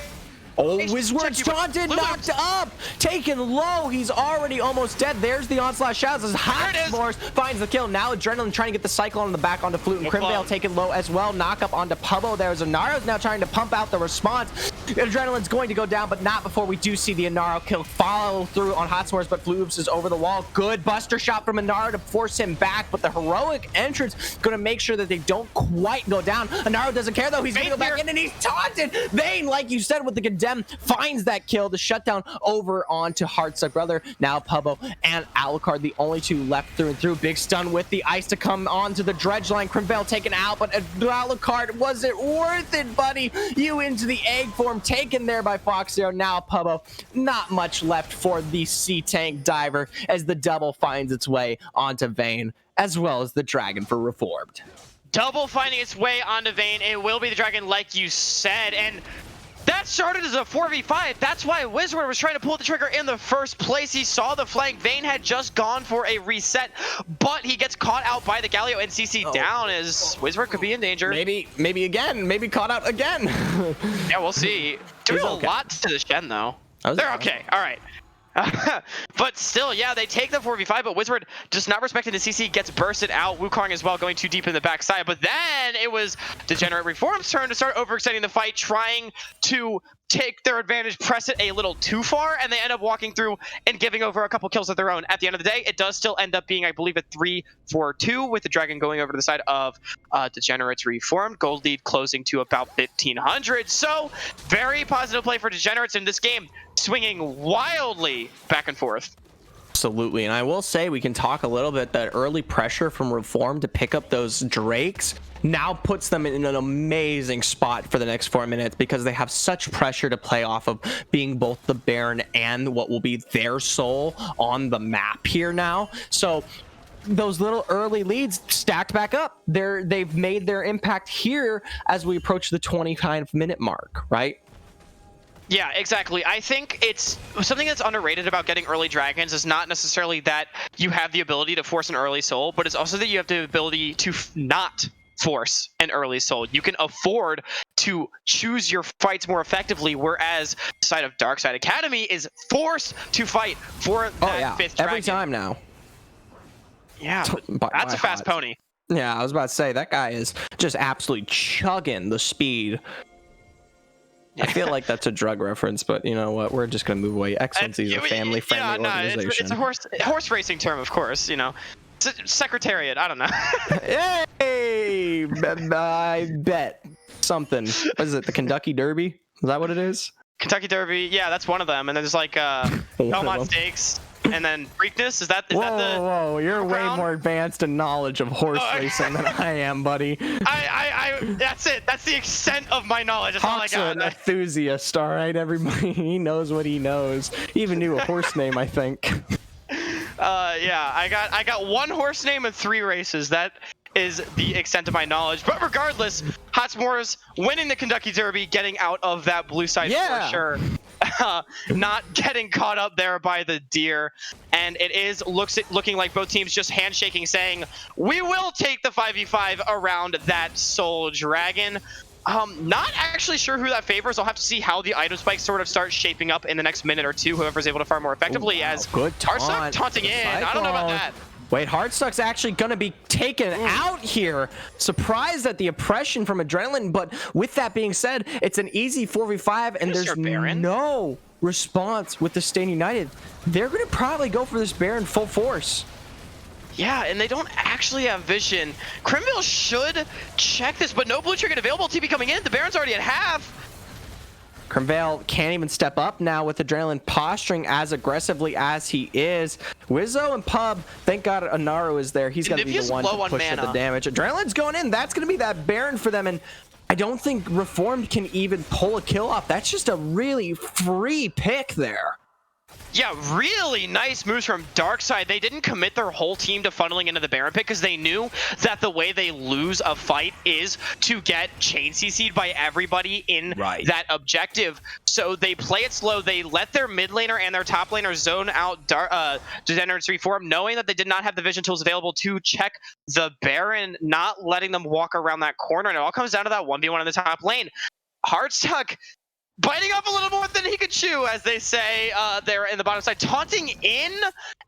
Oh, Wizward's taunted, knocked up, taken low. He's already almost dead. There's the onslaught shouts as Hot S'mores finds the kill. Now Adrenaline trying to get the cycle on the back onto Flute, and Crimvale taken low as well. Knock up onto Pubbo. There's Inaro's now trying to pump out the response. Adrenaline's going to go down, but not before we do see the Inaro kill follow through on Hot S'mores, but Flute is over the wall. Good Buster Shot from Inaro to force him back, but the heroic entrance going to make sure that they don't quite go down. Inaro doesn't care though. He's going to go back in and he's taunted. Vayne, like you said, with the condemn, finds that kill to shut down over onto Heartstuck Brother. Now Pubbo and Alucard, the only 2 left through and through. Big stun with the ice to come onto the dredge line. Crimvale taken out, but Alucard, was it worth it, buddy? You into the egg form, taken there by Fox Zero. Now Pubbo, not much left for the C-Tank diver as the double finds its way onto Vayne, as well as the dragon for Reformed. Double finding its way onto Vayne. It will be the dragon, like you said, and that started as a 4v5. That's why Wizard was trying to pull the trigger in the first place. He saw the flank. Vayne had just gone for a reset, but he gets caught out by the Galio and CC down as Wizard could be in danger. Maybe again. Maybe caught out again. Yeah, we'll see. Doing a lot to the Shen, though. They're okay. All right. But still, yeah, they take the 4v5, but Wizard just not respecting the CC, gets bursted out. Wukong as well, going too deep in the backside. But then it was Degenerate Reform's turn to start overextending the fight, trying to take their advantage, press it a little too far, and they end up walking through and giving over a couple kills of their own. At the end of the day, it does still end up being, I believe, a 3-4-2 with the Dragon going over to the side of Degenerates Reformed. Gold lead closing to about 1,500. So very positive play for Degenerates in this game, swinging wildly back and forth. Absolutely, and I will say we can talk a little bit that early pressure from Reform to pick up those Drakes now puts them in an amazing spot for the next 4 minutes, because they have such pressure to play off of, being both the Baron and what will be their soul on the map here now. So those little early leads stacked back up. They've made their impact here as we approach the 25-minute mark, right? Yeah, exactly. I think it's something that's underrated about getting early dragons is not necessarily that you have the ability to force an early soul, but it's also that you have the ability to not force an early soul. You can afford to choose your fights more effectively, whereas the side of Darkside Academy is forced to fight for that fifth dragon. Every time now. Yeah, that's a fast pony. Yeah, I was about to say, that guy is just absolutely chugging the speed. I feel like that's a drug reference, but you know what? We're just going to move away. Excellency is a family-friendly organization. It's a horse racing term, of course, you know. Secretariat, I don't know. Hey! I bet. Something. What is it, the Kentucky Derby? Is that what it is? Kentucky Derby, yeah, that's one of them. And then there's like Belmont Stakes, and then Preakness. Is that the... Whoa, you're way more advanced in knowledge of horse racing than I am, buddy. That's it. That's the extent of my knowledge. That's Hawk's all I got. An enthusiast, all right, everybody. He knows what he knows. He even knew a horse name, I think. Yeah, I got one horse name and 3 races. That is the extent of my knowledge. But regardless, Hotspurs winning the Kentucky Derby, getting out of that blue side for sure. Not getting caught up there by the deer. And it is looking like both teams just handshaking, saying, we will take the 5v5 around that soul dragon. Not actually sure who that favors. I'll have to see how the item spikes sort of start shaping up in the next minute or two. Whoever's able to farm more effectively. As Darkside taunting in. I don't know about that. Wait, Hardstuck's actually going to be taken out here. Surprised at the oppression from Adrenaline, but with that being said, it's an easy 4v5, and there's no response with the Stain United. They're going to probably go for this Baron full force. Yeah, and they don't actually have vision. Crimville should check this, but no blue trinket available. TP coming in. The Baron's already at half. Crimvale can't even step up now with Adrenaline posturing as aggressively as he is. Wizzo and Pub, thank God Anaru is there. He's going to be the one to push the damage. Adrenaline's going in. That's going to be that Baron for them, and I don't think Reformed can even pull a kill off. That's just a really free pick there. Yeah, really nice moves from Darkside. They didn't commit their whole team to funneling into the Baron pick because they knew that the way they lose a fight is to get chain CC'd by everybody in that objective. So they play it slow. They let their mid laner and their top laner zone out Degenerates reform, knowing that they did not have the vision tools available to check the Baron, not letting them walk around that corner. And it all comes down to that 1v1 in the top lane. Hardstuck biting up a little more than he could chew, as they say there in the bottom side. Taunting in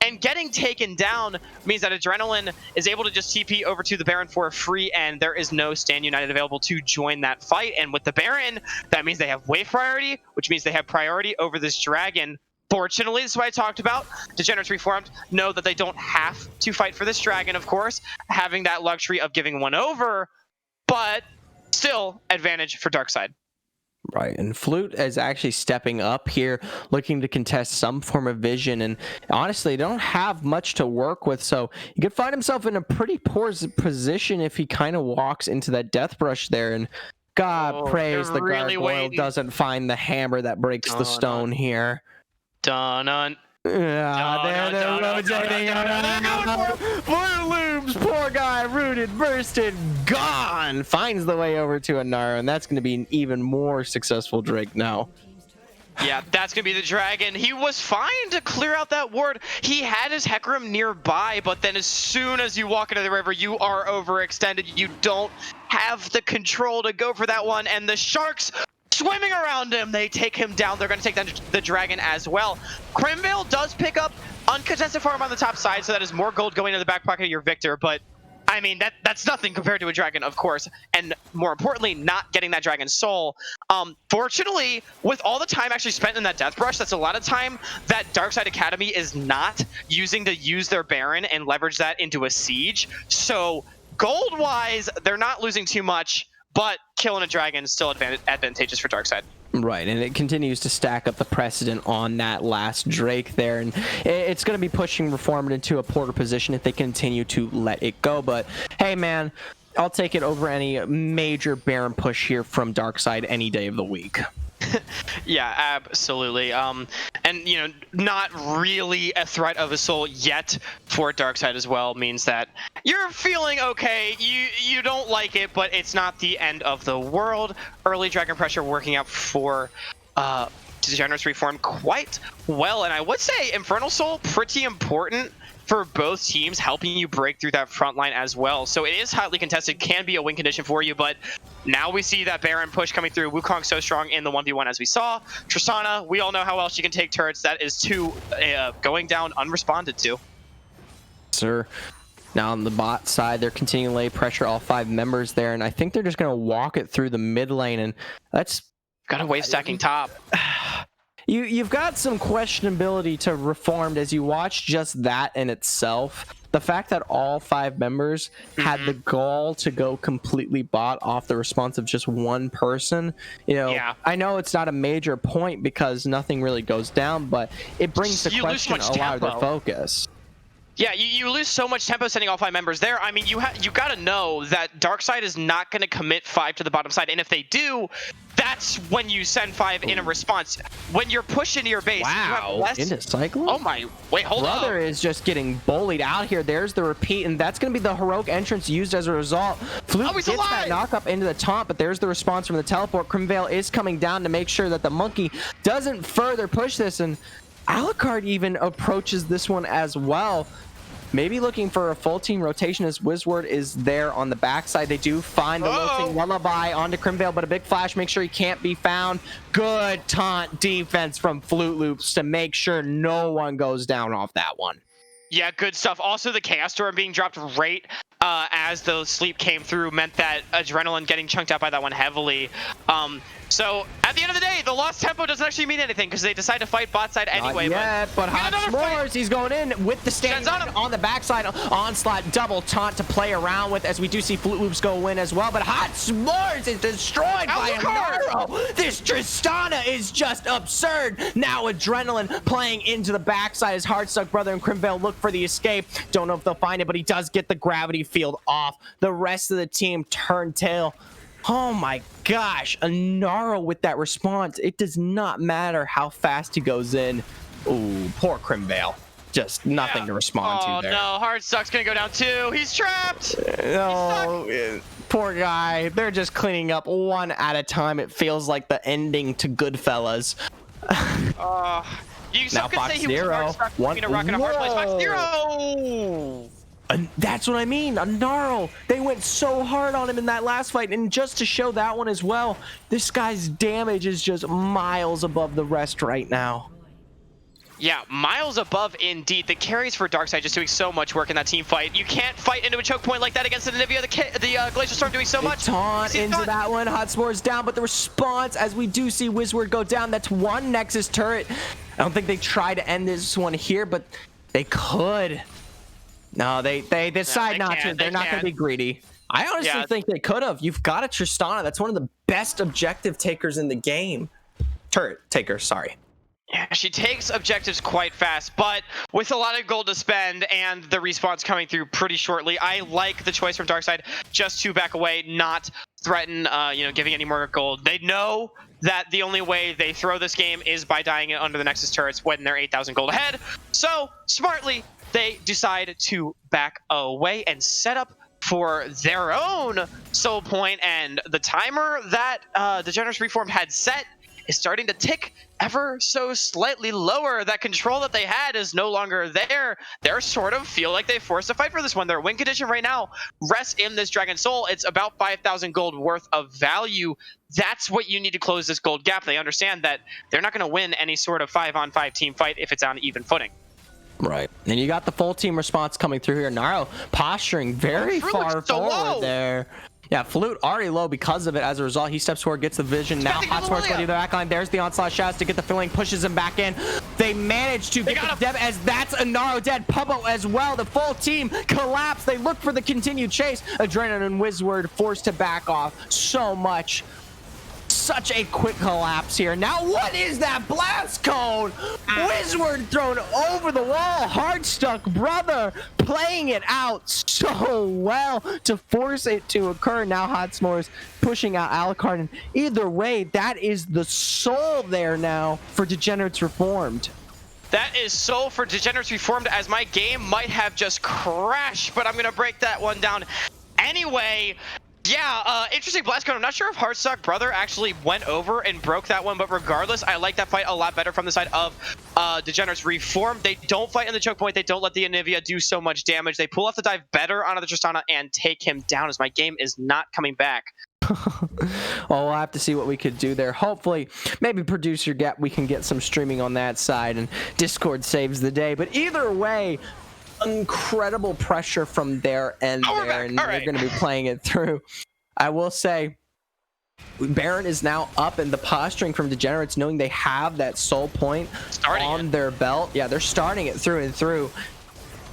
and getting taken down means that Adrenaline is able to just TP over to the Baron for free, and there is no Stand United available to join that fight. And with the Baron, that means they have wave priority, which means they have priority over this dragon. Fortunately, this is what I talked about. Degenerates Reformed know that they don't have to fight for this dragon, of course, having that luxury of giving one over, but still advantage for Darkside. Right, and Flute is actually stepping up here, looking to contest some form of vision, and honestly, they don't have much to work with, so he could find himself in a pretty poor position if he kind of walks into that death brush there, and God praise the gargoyle doesn't find the hammer that breaks the stone here. Dun-dun. Yeah, they're rotating around. Blue looms, poor guy, rooted, bursted, gone. Finds the way over to Anara, and that's going to be an even more successful Drake now. Yeah, that's going to be the dragon. He was fine to clear out that ward. He had his Hecarim nearby, but then as soon as you walk into the river, you are overextended. You don't have the control to go for that one, and the Sharks swimming around him, they take him down. They're going to take down the dragon as well. Crimvale does pick up uncontested farm on the top side, so that is more gold going to the back pocket of your Victor, but I mean, that's nothing compared to a dragon, of course, and more importantly, not getting that dragon soul. Fortunately, with all the time actually spent in that death brush, that's a lot of time that Darkside Academy is not using to use their Baron and leverage that into a siege. So gold-wise, they're not losing too much, but killing a dragon is still advantageous for Darkside. Right, and it continues to stack up the precedent on that last Drake there, and it's going to be pushing Reformed into a poorer position if they continue to let it go. But hey, man, I'll take it over any major Baron push here from Darkside any day of the week. Yeah, absolutely. And you know, not really a threat of a soul yet for Darkside as well means that you're feeling okay. You don't like it, but it's not the end of the world. Early dragon pressure working out for Degenerates Reformed quite well. And I would say Infernal Soul, pretty important for both teams, helping you break through that front line as well. So it is hotly contested, can be a win condition for you, but now we see that Baron push coming through. Wukong so strong in the 1v1 as we saw. Tristana, we all know how well she can take turrets. That is 2 going down unresponded to. Sir. Now on the bot side, they're continuing to lay pressure, all 5 members there, and I think they're just going to walk it through the mid lane, and that's... Got a wave stacking top. You've got some questionability to Reformed as you watch just that in itself. The fact that all 5 members had the gall to go completely bot off the response of just one person, I know it's not a major point because nothing really goes down, but it brings to question a lot of their focus. Yeah, you lose so much tempo sending all 5 members there. I mean, you got to know that Darkside is not going to commit 5 to the bottom side, and if they do, that's when you send 5 in a response. When you're pushed into your base, you have less... into Cyclone? Oh my, wait, hold up. Brother is just getting bullied out here. There's the repeat, and that's going to be the heroic entrance used as a result. Flute gets that knock up into the taunt, but there's the response from the teleport. Crimvale is coming down to make sure that the monkey doesn't further push this, and Alucard even approaches this one as well. Maybe looking for a full team rotation as Wizward is there on the backside. They do find the lilting lullaby onto Crimvale, but a big flash makes sure he can't be found. Good taunt defense from Flute Loops to make sure no one goes down off that one. Yeah, good stuff. Also, the Chaos Storm being dropped right as the sleep came through meant that Adrenaline getting chunked out by that one heavily. So at the end of the day, the lost tempo doesn't actually mean anything because they decide to fight bot side anyway. But Hot S'mores, he's going in with the stand on the backside. Onslaught double taunt to play around with as we do see Flute Loops go in as well. But Hot S'mores is destroyed by Amaro. This Tristana is just absurd. Now Adrenaline playing into the backside as Hardstuck Brother and Crimvale look for the escape. Don't know if they'll find it, but he does get the gravity field off. The rest of the team turn tail. Oh my gosh, Anaro with that response. It does not matter how fast he goes in. Ooh, poor Crimvale. Just nothing to respond to there. Oh no, Hardstuck's gonna go down too. He's trapped. No, poor guy. They're just cleaning up one at a time. It feels like the ending to Goodfellas. You now could say he was Hardstuck between a rock and a hard place. Fox Zero! And that's what I mean. Anaro, they went so hard on him in that last fight, and just to show that one as well, this guy's damage is just miles above the rest right now. Yeah, miles above indeed. The carries for Darkside just doing so much work in that team fight. You can't fight into a choke point like that against the Anivia. The Glacial Storm doing so much. Taunt into that one. Hot S'mores down, but the response as we do see Wizward go down. That's one Nexus turret. I don't think they try to end this one here, but they could. No, they decide not to. They're not going to be greedy. I honestly think they could have. You've got a Tristana. That's one of the best objective takers in the game. Turret taker, sorry. Yeah, she takes objectives quite fast, but with a lot of gold to spend and the respawns coming through pretty shortly, I like the choice from Darkside just to back away, not threaten, giving any more gold. They know that the only way they throw this game is by dying under the Nexus turrets when they're 8,000 gold ahead. So, smartly, they decide to back away and set up for their own soul point, and the timer that Degenerates Reformed had set is starting to tick ever so slightly lower. That control that they had is no longer there. They're sort of feel like they forced a fight for this one. Their win condition right now rests in this Dragon Soul. It's about 5,000 gold worth of value. That's what you need to close this gold gap. They understand that they're not going to win any sort of 5-on-5 team fight if it's on even footing. Right. And you got the full team response coming through here. Naro posturing very far forward there. Yeah, Flute already low because of it. As a result, he steps forward, gets the vision. Now Hot S'mores ready to the backline. There's the onslaught shots to get the filling, pushes him back in. They manage to get the dev as that's Anaro dead. Pubbo as well. The full team collapse. They look for the continued chase. Adrenaline and Wizward forced to back off so much. Such a quick collapse here. Now what is that blast cone? Wizward thrown over the wall. Hardstuck Brother playing it out so well to force it to occur. Now Hot S'mores pushing out Alucard, and either way, that is the soul there now for Degenerates Reformed. That is soul for Degenerates Reformed, as my game might have just crashed, but I'm gonna break that one down anyway. Yeah, interesting blast code. I'm not sure if Heartstock Brother actually went over and broke that one, but regardless, I like that fight a lot better from the side of Degenerates Reformed. They don't fight in the choke point. They don't let the Anivia do so much damage. They pull off the dive better onto the Tristana and take him down, as my game is not coming back. Well, we'll have to see what we could do there. Hopefully, maybe producer get we can get some streaming on that side, and Discord saves the day. But either way, incredible pressure from their end there, and they're going to be playing it through. I will say, Baron is now up, and the posturing from Degenerates, knowing they have that soul point on their belt. Yeah, they're starting it through and through.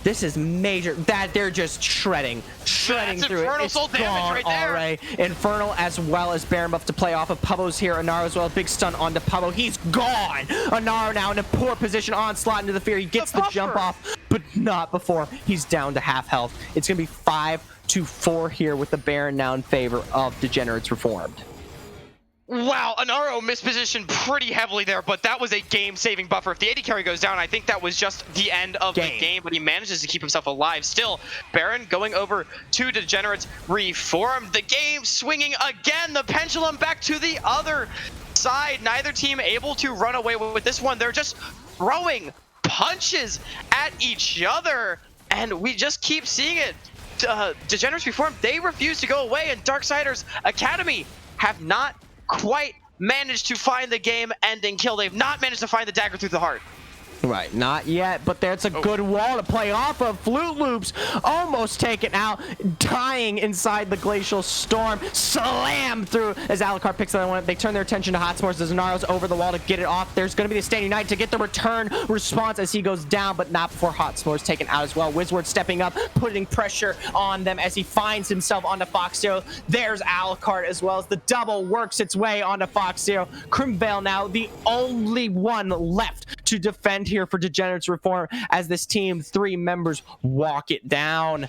This is major. That they're just shredding through Infernal it. Soul damage right there. Already. Infernal as well as Baron buff to play off of. Pubbo's here. Anaro as well. Big stun onto Pubbo. He's gone. Anaro now in a poor position. Onslaught into the fear. He gets the jump off, but not before he's down to half health. It's going to be 5-4 here with the Baron now in favor of Degenerates Reformed. Wow, Anaro mispositioned pretty heavily there, but that was a game-saving buffer. If the AD carry goes down, I think that was just the end of the game, but he manages to keep himself alive. Still, Baron going over to Degenerates Reformed. The game swinging again, the pendulum back to the other side. Neither team able to run away with this one. They're just throwing punches at each other, and we just keep seeing it. Degenerates Reformed, they refuse to go away, and Darksiders Academy have not quite managed to find the game-ending kill. They've not managed to find the dagger through the heart. Right, not yet, but that's a good wall to play off of. Flute Loops almost taken out, dying inside the Glacial Storm. Slam through as Alucard picks another one. They turn their attention to Hot S'mores as Naro's over the wall to get it off. There's going to be the Standing Knight to get the return response as he goes down, but not before Hot S'mores taken out as well. Wizward stepping up, putting pressure on them as he finds himself onto Fox Zero. There's Alucard as well as the double works its way onto Fox Zero. Crimvale now the only one left to defend here for Degenerates Reform as this team, 3 members, walk it down.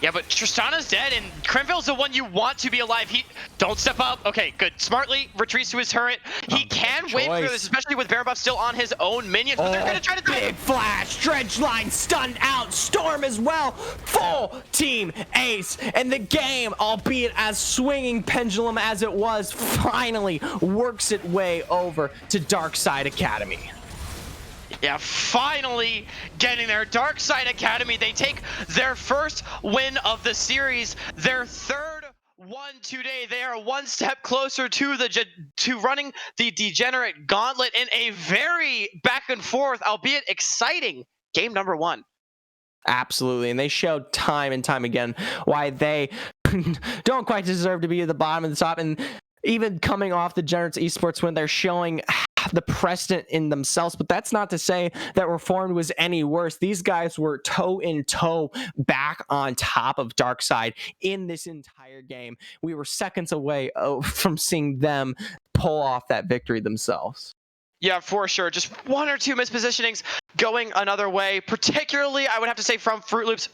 Yeah, but Tristana's dead, and Crimvale's the one you want to be alive. He don't step up. Okay, good. Smartly retreats to his turret. He can wait for this, especially with Baron buff still on his own minions, but they're going to try to big flash, Dredge line stunned out, Storm as well. Full team ace, and the game, albeit as swinging pendulum as it was, finally works its way over to Darkside Academy. Yeah, finally getting there. Darkside Academy, they take their first win of the series, their third one today. They are one step closer to running the Degenerate Gauntlet in a very back and forth, albeit exciting, game number 1. Absolutely, and they showed time and time again why they don't quite deserve to be at the bottom and the top, and even coming off the Degenerates Esports win, they're showing the precedent in themselves, but that's not to say that Reformed was any worse. These guys were toe in toe back on top of Darkside in this entire game. We were seconds away from seeing them pull off that victory themselves. Yeah, for sure. Just 1 or 2 mispositionings going another way. Particularly, I would have to say from Flute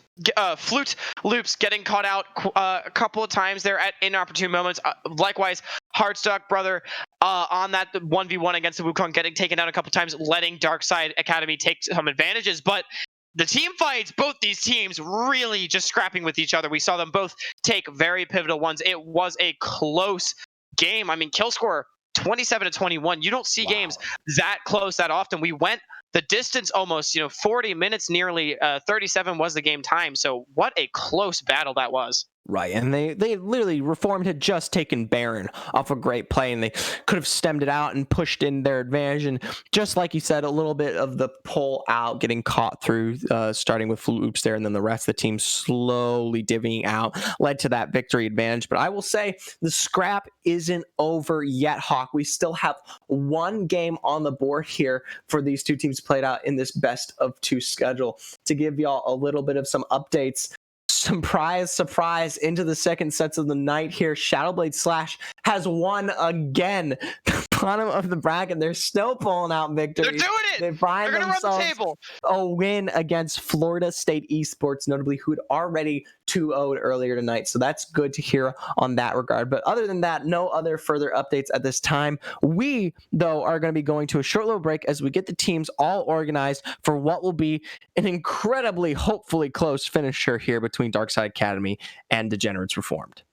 Loops getting caught out a couple of times there at inopportune moments. Likewise, Heartstock Brother on that 1v1 against the Wukong getting taken down a couple times, letting Darkside Academy take some advantages. But the team fights, both these teams really just scrapping with each other. We saw them both take very pivotal ones. It was a close game. I mean, kill score 27-21. You don't see games that close that often. We went the distance almost, 40 minutes nearly. 37 was the game time. So what a close battle that was. Right, and they literally, Reformed had just taken Baron off a great play, and they could have stemmed it out and pushed in their advantage, and just like you said, a little bit of the pull out, getting caught through, starting with Floops there, and then the rest of the team slowly divvying out, led to that victory advantage. But I will say, the scrap isn't over yet, Hawk. We still have 1 game on the board here for these 2 teams played out in this best of 2 schedule. To give y'all a little bit of some updates, surprise into the second sets of the night here. Shadowblade Slash has won again. The bottom of the bracket, they're still pulling out victories. They're doing it. They find themselves a win against Florida State Esports, notably, who had already 2-0'd earlier tonight. So that's good to hear on that regard. But other than that, no other further updates at this time. We, though, are going to be going to a short little break as we get the teams all organized for what will be an incredibly, hopefully close finisher here between Darkside Academy and Degenerates Reformed.